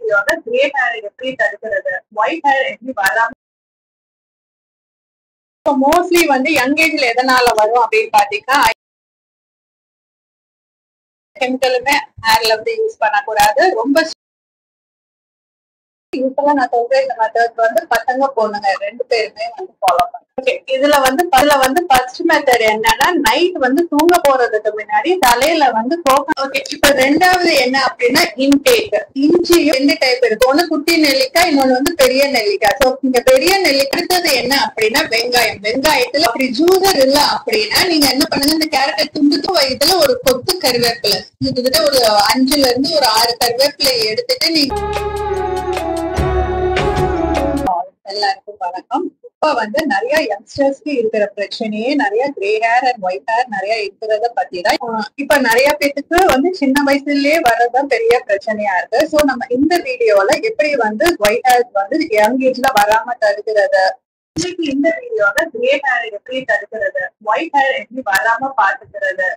வீடியோல grey hair எப்படி தடுக்கிறது, ஒயிட் ஹேர் எப்படி வராம. மோஸ்ட்லி வந்து யங் ஏஜ்ல எதனால வரும் அப்படின்னு பாத்தீங்கன்னா, கெமிக்கலுமே ஹேர்ல வந்து யூஸ் பண்ணக்கூடாது. ரொம்ப யூஸ்வலா நான் சொல்ற இந்த மெத்தட் வந்து பசங்க பொண்ணுங்க 2 பேருமே வந்து ஃபாலோ பண்ணுங்க. இதுல வந்து ஃபர்ஸ்ட் மெத்தட் என்னன்னா, நைட் வந்து தூங்க போறதுக்கு முன்னாடி தலையில வந்து இப்ப ரெண்டாவது என்ன அப்படின்னா இன்டேக். இஞ்சியும் 2 டைப் இருக்கு. ஒண்ணு குட்டி நெல்லிக்காய், இன்னொன்னு வந்து பெரிய நெல்லிக்காய். சோ நீங்க பெரிய நெல்லிக்காய் அடுத்தது என்ன அப்படின்னா வெங்காயம். வெங்காயத்துல அப்படி ஜூசர் இல்ல அப்படின்னா நீங்க என்ன பண்ணுங்க, இந்த கேரட்டை துண்டுக்கு இதுல ஒரு கொத்து கருவேப்பிலை, கிட்டத்தட்ட ஒரு 5ல இருந்து ஒரு 6 கருவேப்பிலை எடுத்துட்டு நீங்க. எல்லாருக்கும் வணக்கம். இப்ப வந்து நிறைய யங்ஸ்டர்ஸ்க்கு இருக்கிற பிரச்சனையே நிறைய grey hair and white hair நிறைய இருக்கிறத பத்தி தான். இப்ப நிறைய பேருக்கு வந்து சின்ன வயசுலயே வர்றதுதான் பெரிய பிரச்சனையா இருக்கு. சோ நம்ம இந்த வீடியோல எப்படி வந்து ஒயிட் ஹேர் வந்து யங் ஏஜ்ல வராம தடுக்கிறது, இன்னைக்கு இந்த வீடியோல கிரே ஹேர் எப்படி தடுக்கிறது, ஒயிட் ஹேர் எப்படி வராம பாத்துக்கிறது,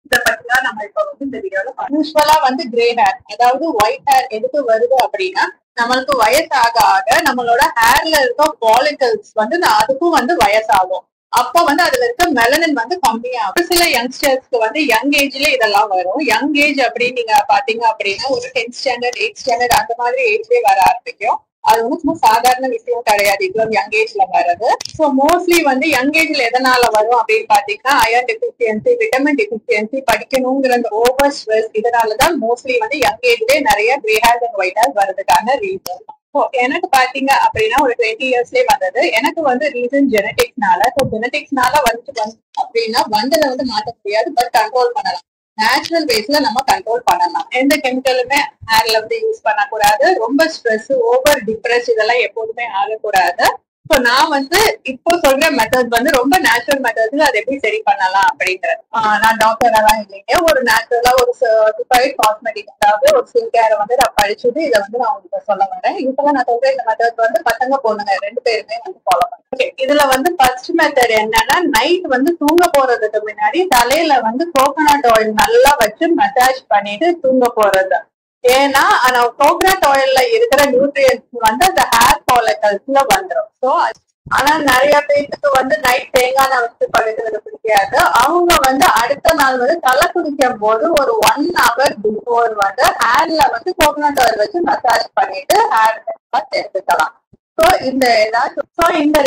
இத பத்திதான் நம்ம இப்ப வந்து இந்த வீடியோல. யூஸ்வலா வந்து கிரே ஹேர் அதாவது ஒயிட் ஹேர் எதுக்கு வருது அப்படின்னா, நம்மளுக்கு வயசாக ஆக நம்மளோட ஹேர்ல இருக்க பாலிகல்ஸ் வந்து அதுக்கும் வந்து வயசாகும். அப்ப வந்து அதுல இருக்க மெலனின் வந்து கம்மியாகும். சில யங்ஸ்டர்ஸ்க்கு வந்து யங் ஏஜ்ல இதெல்லாம் வரும். யங் ஏஜ் அப்படின்னு நீங்க பாத்தீங்க அப்படின்னா ஒரு 10th ஸ்டாண்டர்ட் 8th ஸ்டாண்டர்ட் அந்த மாதிரி ஏஜ்லயே வர ஆரம்பிக்கும். அது வந்து சும்மா சாதாரண விஷயம் கிடையாது இவ்வளவு யங் ஏஜ்ல வர்றது. சோ மோஸ்ட்லி வந்து யங் ஏஜ்ல எதனால வரும் அப்படின்னு பாத்தீங்கன்னா, அயர்ன் டெபிஷியன்சி, விட்டமின் டெபிஷியன்சி, படிக்கணுங்கிற அந்த ஓவர் ஸ்ட்ரெஸ், இதனாலதான் மோஸ்ட்லி வந்து யங் ஏஜ்லயே நிறைய grey hair and white hair வர்றதுக்கான ரீசன். எனக்கு பாத்தீங்க அப்படின்னா ஒரு 20 இயர்ஸ்லயே வந்தது. எனக்கு வந்து ரீசன் ஜெனடிக்ஸ்னால. ஜெனடிக்ஸ்னால வந்து அப்படின்னா வந்ததை வந்து மாற்ற முடியாது, பட் கண்ட்ரோல் பண்ணலாம். நேச்சுரல் பேஸ்ல நம்ம கண்ட்ரோல் பண்ணலாம். எந்த கெமிக்கலுமே ஹேர்ல வந்து யூஸ் பண்ணக்கூடாது. ரொம்ப ஸ்ட்ரெஸ், ஓவர் டிப்ரெஸ் இதெல்லாம் எப்போதுமே ஆகக்கூடாது. சோ நான் வந்து இப்போ சொல்ற மெத்தட் வந்து ரொம்ப நேச்சுரல் மெத்தட்ல அதை எப்படி சரி பண்ணலாம் அப்படின்றது. நான் டாக்டர் எல்லாம் இல்லைங்க, ஒரு நேச்சுரலா ஒரு சர்டிஃபைட் காஸ்மெட்டிக் அதாவது ஒரு ஸ்கின் கேரை வந்து நான் படிச்சுட்டு இதை வந்து நான் உங்களுக்கு சொல்ல வரேன். இப்பெல்லாம் நான் சொல்ற இந்த மெத்தட் வந்து பசங்க பொண்ணுங்க 2 பேருமே வந்து ஃபாலோ பண்ணுங்க. இதுல வந்து ஃபர்ஸ்ட் மெத்தட் என்னன்னா, நைட் வந்து தூங்க போறதுக்கு முன்னாடி தலையில வந்து கோகோனட் ஆயில் நல்லா வச்சு மசாஜ் பண்ணிட்டு தூங்க போறது. ஏன்னா கோகோனட் ஆயில்ல இருக்கிற நியூட்ரியன்ஸ் வந்து அந்த ஹேர் ஃபாலிகல்ஸ்ல வந்துடும். சோ ஆனா நிறைய பேருக்கு வந்து நைட் தேங்காய் எண்ணெய் வச்சு படுக்கிறது பிடிக்காது. அவங்க வந்து அடுத்த நாள் வந்து தலை குளிக்கும் போது ஒரு 1 hour பிஃபோர் வந்து ஹேர்ல வந்து கோகோனட் ஆயில் வச்சு மசாஜ் பண்ணிட்டு ஹேர் எடுத்துக்கலாம். சோ இந்த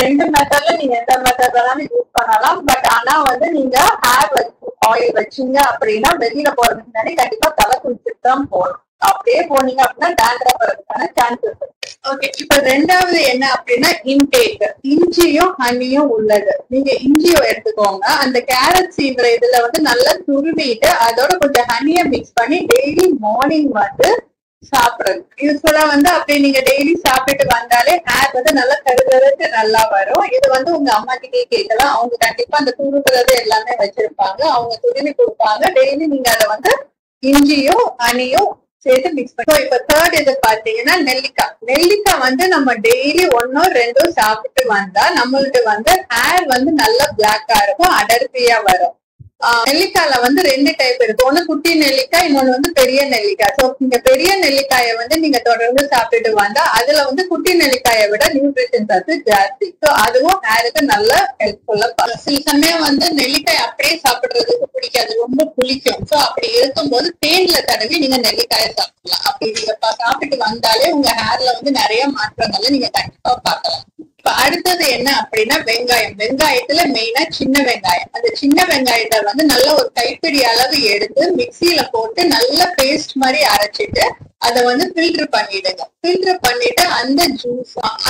2 மெத்தட்ல நீங்க எந்த மெத்தட் வேணாலும் யூஸ் பண்ணலாம். பட் ஆனா வந்து நீங்க ஹேர் வச்சு ஆயில் வச்சீங்க அப்படின்னா வெளியில போறதுக்கு முன்னாடி கண்டிப்பா தலை குளிச்சுட்டு தான் போகணும். அப்படியே போனீங்க அப்படின்னா டேண்ட்ரஃப் வரதுக்கான சான்சஸ் இருக்கு. ஓகே, இப்ப ரெண்டாவது என்ன அப்படின்னா இன்டேக். இஞ்சியும் ஹனியும் உள்ளது. நீங்க இஞ்சியும் எடுத்துக்கோங்க. அந்த கேரட் சீவுற இதுல வந்து நல்லா துருவிட்டு அதோட கொஞ்சம் ஹனியை மிக்ஸ் பண்ணி டெய்லி மார்னிங் வந்து சாப்பிடுறது. யூஸ்வலா வந்து அப்படி நீங்க டெய்லி சாப்பிட்டு வந்தாலே ஹேர் வந்து நல்லா கருகருக்கு நல்லா வரும். இது வந்து உங்க அம்மா கிட்டே கேட்கலாம். அவங்க கண்டிப்பா அந்த துருவுறது எல்லாமே வச்சிருப்பாங்க, அவங்க துருவி கொடுப்பாங்க. டெய்லி நீங்க அதை வந்து இஞ்சியும் ஹனியும் சேர்த்து மிக்ஸ் பண்ணி. இப்ப தேர்ட் இது பாத்தீங்கன்னா நெல்லிக்காய். நெல்லிக்காய் வந்து நம்ம டெய்லி 1 or 2 சாப்பிட்டு வந்தா நம்மளுக்கு வந்து ஹேர் வந்து நல்லா பிளாக்கா இருக்கும், அடர்த்தியா வரும். நெல்லிக்காயில வந்து 2 டைப் இருக்கு. ஒண்ணு குட்டி நெல்லிக்காய், இன்னொன்னு வந்து பெரிய நெல்லிக்காய். சோ நீங்க பெரிய நெல்லிக்காயை வந்து நீங்க தொடர்ந்து சாப்பிட்டுட்டு வந்தா அதுல வந்து குட்டி நெல்லிக்காயை விட நியூட்ரிஷன் சத்து ஜாஸ்தி. சோ அதுவும் ஹேருக்கு நல்ல ஹெல்ப்ஃபுல்லா. சில சமயம் வந்து நெல்லிக்காய் அப்படியே சாப்பிடுறதுக்கு பிடிக்காது, ரொம்ப புளிக்கும். சோ அப்படி இருக்கும்போது தேன்ல தடவி நீங்க நெல்லிக்காயை சாப்பிடலாம். அப்படி நீங்க சாப்பிட்டு வந்தாலே உங்க ஹேர்ல வந்து நிறைய மாற்றங்களை நீங்க கண்டிப்பா பார்க்கலாம். இப்ப அடுத்தது என்ன அப்படின்னா வெங்காயம். வெங்காயத்துல மெயினா சின்ன வெங்காயம். அந்த சின்ன வெங்காயத்தை வந்து நல்ல ஒரு கைப்பிடி அளவு எடுத்து மிக்சியில போட்டு நல்ல பேஸ்ட் மாதிரி அரைச்சிட்டு அதை வந்து ஃபில்டர் பண்ணிடுங்க. ஃபில்டர் பண்ணிட்டு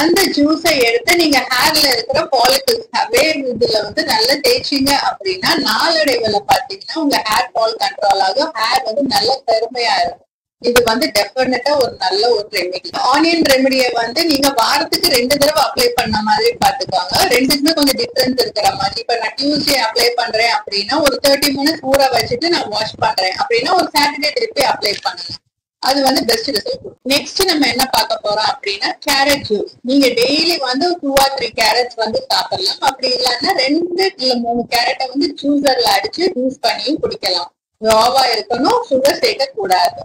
அந்த ஜூஸை எடுத்து நீங்க ஹேர்ல இருக்கிற பாலிகல்ஸ் வேர் இதுல வந்து நல்லா தேய்ச்சிங்க அப்படின்னா நாளடைவுல பாத்தீங்கன்னா உங்க ஹேர் ஃபால் கண்ட்ரோல் ஆகும். ஹேர் வந்து நல்ல பெருமையா இருக்கும். இது வந்து டெஃபினட்டா ஒரு நல்ல ஒரு ரெமெடி. ஆனியன் ரெமெடியை வந்து நீங்க வாரத்துக்கு 2 தடவை அப்ளை பண்ண மாதிரி பாத்துக்கோங்க. 2க்குமே கொஞ்சம் டிஃபரன்ஸ் இருக்கிற மாதிரி. இப்ப நான் டியூஸ்டே அப்ளை பண்றேன் அப்படின்னா ஒரு 30 minutes ஊற வச்சுட்டு நான் வாஷ் பண்றேன் அப்படின்னா ஒரு சாட்டர்டே திருப்பி அப்ளை பண்ணலாம். அது வந்து பெஸ்ட் ரிசல்ட். நெக்ஸ்ட் நம்ம என்ன பார்க்க போறோம் அப்படின்னா கேரட் ஜூஸ். நீங்க டெய்லி வந்து 2 or 3 கேரட்ஸ் வந்து சாப்பிடலாம். அப்படி இல்லைன்னா 2 இல்ல 3 கேரட்டை வந்து ஜூஸர்ல அடிச்சு ஜூஸ் பண்ணியும் குடிக்கலாம். ராவா இருக்கணும், சுகர் சேர்க்க கூடாது.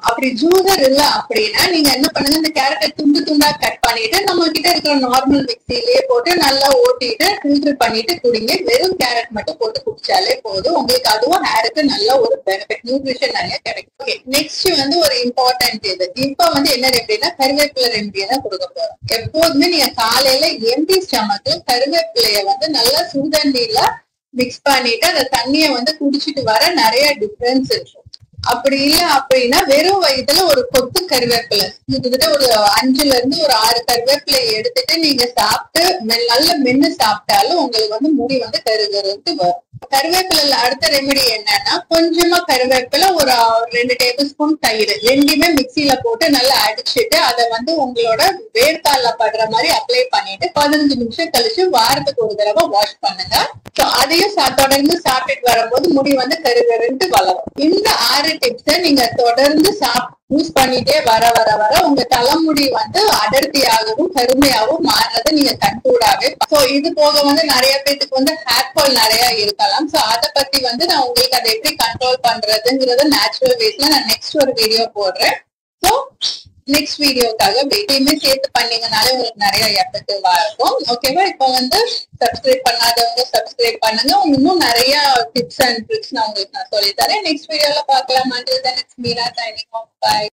அப்படி ஜூசர் இல்ல அப்படின்னா நீங்க என்ன பண்ணுங்க, இந்த கேரட்டை துண்டு துண்டா கட் பண்ணிட்டு நம்ம கிட்ட இருக்கிற நார்மல் மிக்சிலேயே போட்டு நல்லா ஓட்டிட்டு ஃபில்டர் பண்ணிட்டு குடிங்க. வெறும் கேரட் மட்டும் போட்டு குடிச்சாலே போதும். உங்களுக்கு அதுவும் ஹேருக்கு நல்ல ஒரு பெனிஃபிட், நியூட்ரிஷன் நிறைய கிடைக்கும். நெக்ஸ்ட் வந்து ஒரு இம்பார்ட்டன்ட் இது. இப்ப வந்து என்ன ரெமடினா கருவேப்பிலை ரெமடியை தான் கொடுக்க போறோம். எப்போதுமே நீங்க காலையில எம்டி ஸ்டமக்ல கருவேப்பிலைய வந்து நல்லா சுடுதண்ணில மிக்ஸ் பண்ணிட்டு அந்த தண்ணிய வந்து குடிச்சிட்டு வர நிறைய டிஃபரன்ஸ் இருக்கும். அப்படி இல்ல அப்படின்னா வெறும் வயிற்றுல ஒரு கொத்து கருவேப்பிலை கிட்டத்தட்ட ஒரு 5ல இருந்து ஒரு 6 கருவேப்பிலை எடுத்துட்டு நீங்க சாப்பிட்டு நல்ல மென்னு சாப்பிட்டாலும் உங்களுக்கு வந்து முடி வந்து கருகருன்ட்டு வரும். கருவேப்பிலைல அடுத்த ரெமெடி என்னன்னா கொஞ்சமா கருவேப்பிலை, ஒரு 2 டேபிள் ஸ்பூன் தயிர், ரெண்டுமே மிக்சியில போட்டு நல்லா அடிச்சுட்டு அதை வந்து உங்களோட வேர்க்கால படுற மாதிரி அப்ளை பண்ணிட்டு 15 நிமிஷம் கழிச்சு வாரத்துக்கு ஒரு தடவை வாஷ் பண்ணுங்க. அதையும் தொடர்ந்து சாப்பிட்டுட்டு வரும்போது முடி வந்து கருகருன்ட்டு வளரும். இந்த 6 டிப்ஸ நீங்க தொடர்ந்து யூஸ் பண்ணிட்டே வர வர வர உங்க தலைமுடி வந்து அடர்த்தியாகவும் கருமையாகவும் மாறுறதை நீங்க கண்கூடாவே. சோ இது போக வந்து நிறைய பேருக்கு வந்து ஹேர் ஃபால் நிறைய இருக்கலாம். சோ அதை பத்தி வந்து நான் உங்களுக்கு அதை எப்படி கண்ட்ரோல் பண்றதுங்கிறத நேச்சுரல் வேஸ்ல நான் நெக்ஸ்ட் ஒரு வீடியோ போடுறேன். சோ நெக்ஸ்ட் வீடியோக்காக எப்பயுமே சேர்த்து பண்ணீங்கனாலே உங்களுக்கு நிறைய எஃபெக்டிவா இருக்கும். ஓகேவா? இப்ப வந்து சப்ஸ்கிரைப் பண்ணாதவங்க சப்ஸ்கிரைப் பண்ணுங்க. இன்னும் நிறைய டிப்ஸ் அண்ட் ட்ரிக்ஸ் நான் உங்களுக்கு சொல்லி தரேன். நெக்ஸ்ட் வீடியோல பார்க்கலாம். Until then, it's Meera signing off. Bye.